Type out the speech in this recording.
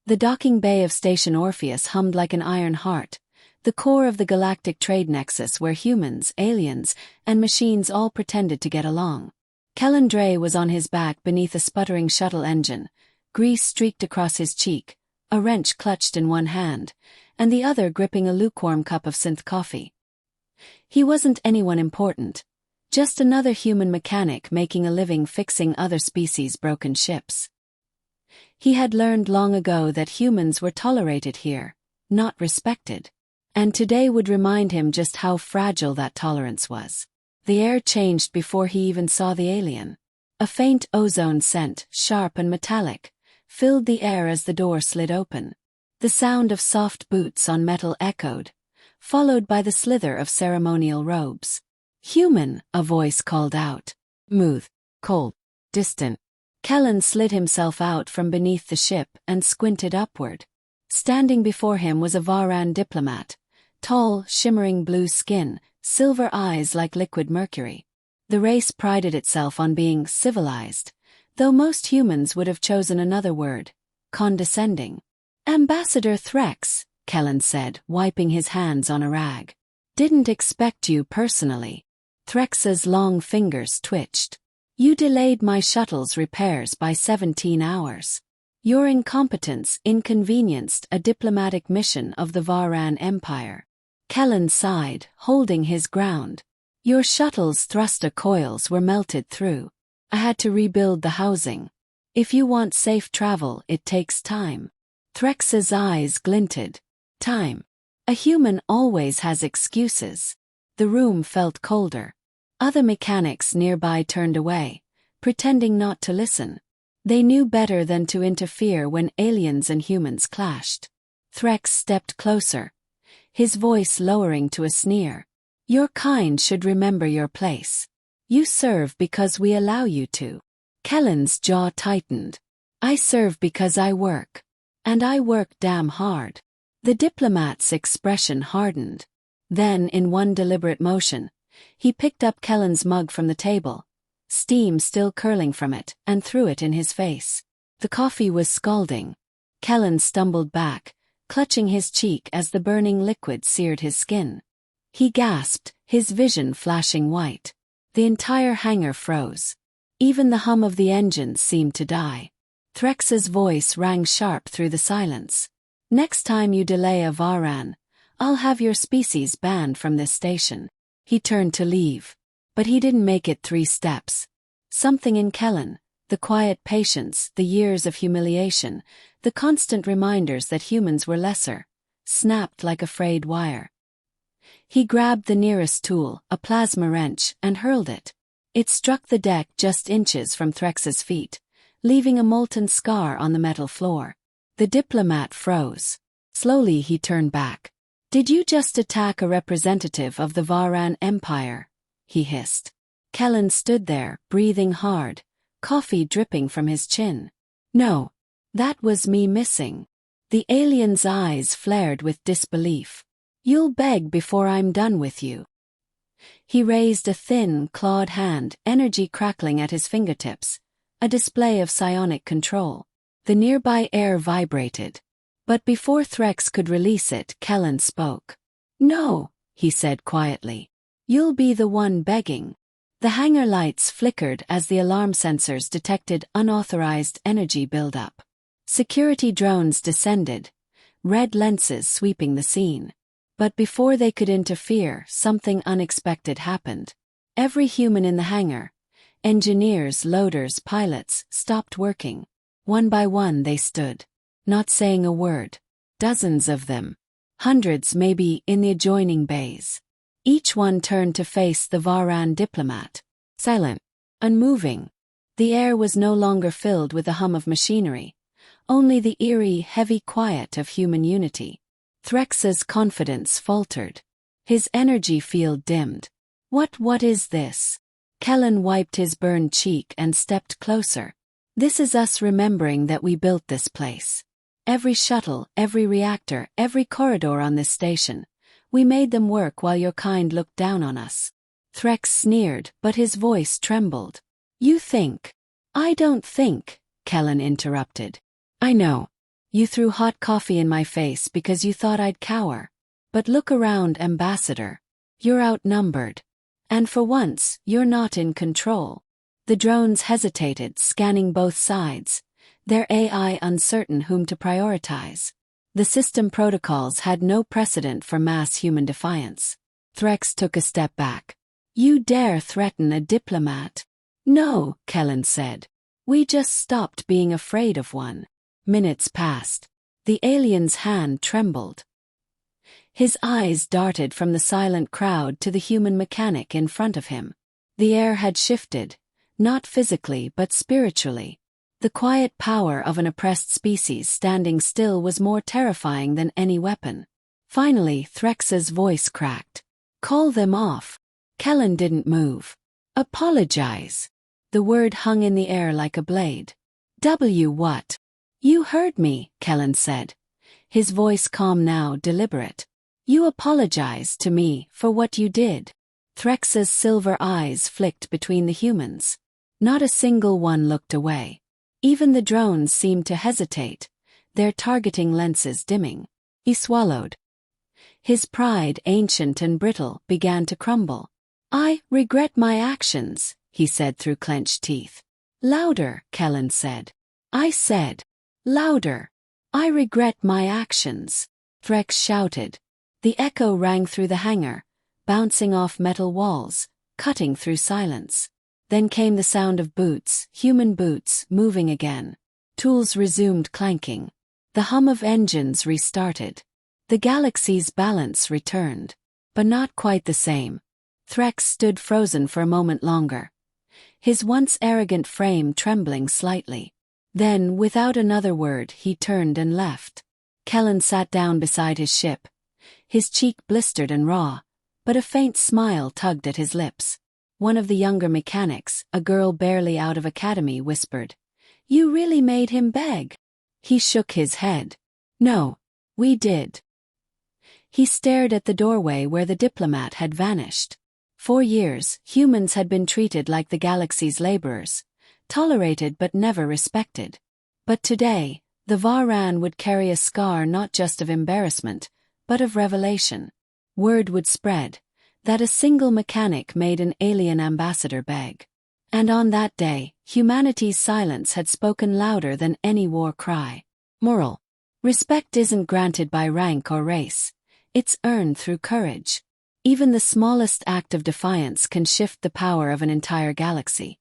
The docking bay of Station Orpheus hummed like an iron heart, the core of the galactic trade nexus where humans, aliens, and machines all pretended to get along. Kellen Dre was on his back beneath a sputtering shuttle engine, grease streaked across his cheek, a wrench clutched in one hand, and the other gripping a lukewarm cup of synth coffee. He wasn't anyone important, just another human mechanic making a living fixing other species' broken ships. He had learned long ago that humans were tolerated here, not respected, and today would remind him just how fragile that tolerance was. The air changed before he even saw the alien. A faint ozone scent, sharp and metallic, filled the air as the door slid open. The sound of soft boots on metal echoed, followed by the slither of ceremonial robes. "Human," a voice called out. Smooth, cold, distant. Kellen slid himself out from beneath the ship and squinted upward. Standing before him was a Varan diplomat, tall, shimmering blue skin, silver eyes like liquid mercury. The race prided itself on being civilized, though most humans would have chosen another word, condescending. "Ambassador Threx," Kellen said, wiping his hands on a rag. "Didn't expect you personally." Threx's long fingers twitched. "You delayed my shuttle's repairs by 17 hours. Your incompetence inconvenienced a diplomatic mission of the Varan Empire." Kellen sighed, holding his ground. "Your shuttle's thruster coils were melted through. I had to rebuild the housing. If you want safe travel, it takes time." Threx's eyes glinted. Time. A human always has excuses. The room felt colder. Other mechanics nearby turned away, pretending not to listen. They knew better than to interfere when aliens and humans clashed. Threx stepped closer, his voice lowering to a sneer. "Your kind should remember your place. You serve because we allow you to." Kellen's jaw tightened. "I serve because I work. And I work damn hard." The diplomat's expression hardened. Then, in one deliberate motion, he picked up Kellen's mug from the table, steam still curling from it, and threw it in his face. The coffee was scalding. Kellen stumbled back, clutching his cheek as the burning liquid seared his skin. He gasped, his vision flashing white. The entire hangar froze. Even the hum of the engines seemed to die. Threx's voice rang sharp through the silence. "Next time you delay a Varan, I'll have your species banned from this station." He turned to leave. But he didn't make it 3 steps. Something in Kellen, the quiet patience, the years of humiliation, the constant reminders that humans were lesser, snapped like a frayed wire. He grabbed the nearest tool, a plasma wrench, and hurled it. It struck the deck just inches from Threx's feet, leaving a molten scar on the metal floor. The diplomat froze. Slowly he turned back. "Did you just attack a representative of the Varan Empire?" he hissed. Kellen stood there, breathing hard, coffee dripping from his chin. "No. That was me missing." The alien's eyes flared with disbelief. "You'll beg before I'm done with you." He raised a thin, clawed hand, energy crackling at his fingertips, a display of psionic control. The nearby air vibrated. But before Threx could release it, Kellen spoke. "No," he said quietly. "You'll be the one begging." The hangar lights flickered as the alarm sensors detected unauthorized energy buildup. Security drones descended, red lenses sweeping the scene. But before they could interfere, something unexpected happened. Every human in the hangar, engineers, loaders, pilots, stopped working. One by one they stood, not saying a word. Dozens of them. Hundreds maybe in the adjoining bays. Each one turned to face the Varan diplomat. Silent. Unmoving. The air was no longer filled with the hum of machinery. Only the eerie, heavy quiet of human unity. Threx's confidence faltered. His energy field dimmed. What is this?" Kellen wiped his burned cheek and stepped closer. "This is us remembering that we built this place. Every shuttle, every reactor, every corridor on this station. We made them work while your kind looked down on us." Threx sneered, but his voice trembled. "You think." "I don't think," Kellen interrupted. "I know. You threw hot coffee in my face because you thought I'd cower. But look around, Ambassador. You're outnumbered. And for once, you're not in control. The drones hesitated, scanning both sides, their AI uncertain whom to prioritize. The system protocols had no precedent for mass human defiance. Threx took a step back. You dare threaten a diplomat? No, Kellen said. We just stopped being afraid of one. Minutes passed. The alien's hand trembled. His eyes darted from the silent crowd to the human mechanic in front of him. The air had shifted, not physically but spiritually. The quiet power of an oppressed species standing still was more terrifying than any weapon. Finally, Threx's voice cracked. Call them off. Kellen didn't move. Apologize. The word hung in the air like a blade. What? You heard me, Kellen said. His voice calm now, deliberate. You apologize to me for what you did. Threx's silver eyes flicked between the humans. Not a single one looked away. Even the drones seemed to hesitate, their targeting lenses dimming. He swallowed. His pride, ancient and brittle, began to crumble. I regret my actions, he said through clenched teeth. Louder, Kellen said. I said. Louder. I regret my actions. Threx shouted. The echo rang through the hangar, bouncing off metal walls, cutting through silence. Then came the sound of boots, human boots, moving again. Tools resumed clanking. The hum of engines restarted. The galaxy's balance returned. But not quite the same. Threx stood frozen for a moment longer, his once arrogant frame trembling slightly. Then, without another word, he turned and left. Kellen sat down beside his ship, his cheek blistered and raw, but a faint smile tugged at his lips. One of the younger mechanics, a girl barely out of academy, whispered, You really made him beg? He shook his head. No, we did. He stared at the doorway where the diplomat had vanished. For years, humans had been treated like the galaxy's laborers, tolerated but never respected. But today, the Varan would carry a scar not just of embarrassment, but of revelation. Word would spread that a single mechanic made an alien ambassador beg. And on that day, humanity's silence had spoken louder than any war cry. Moral. Respect isn't granted by rank or race. It's earned through courage. Even the smallest act of defiance can shift the power of an entire galaxy.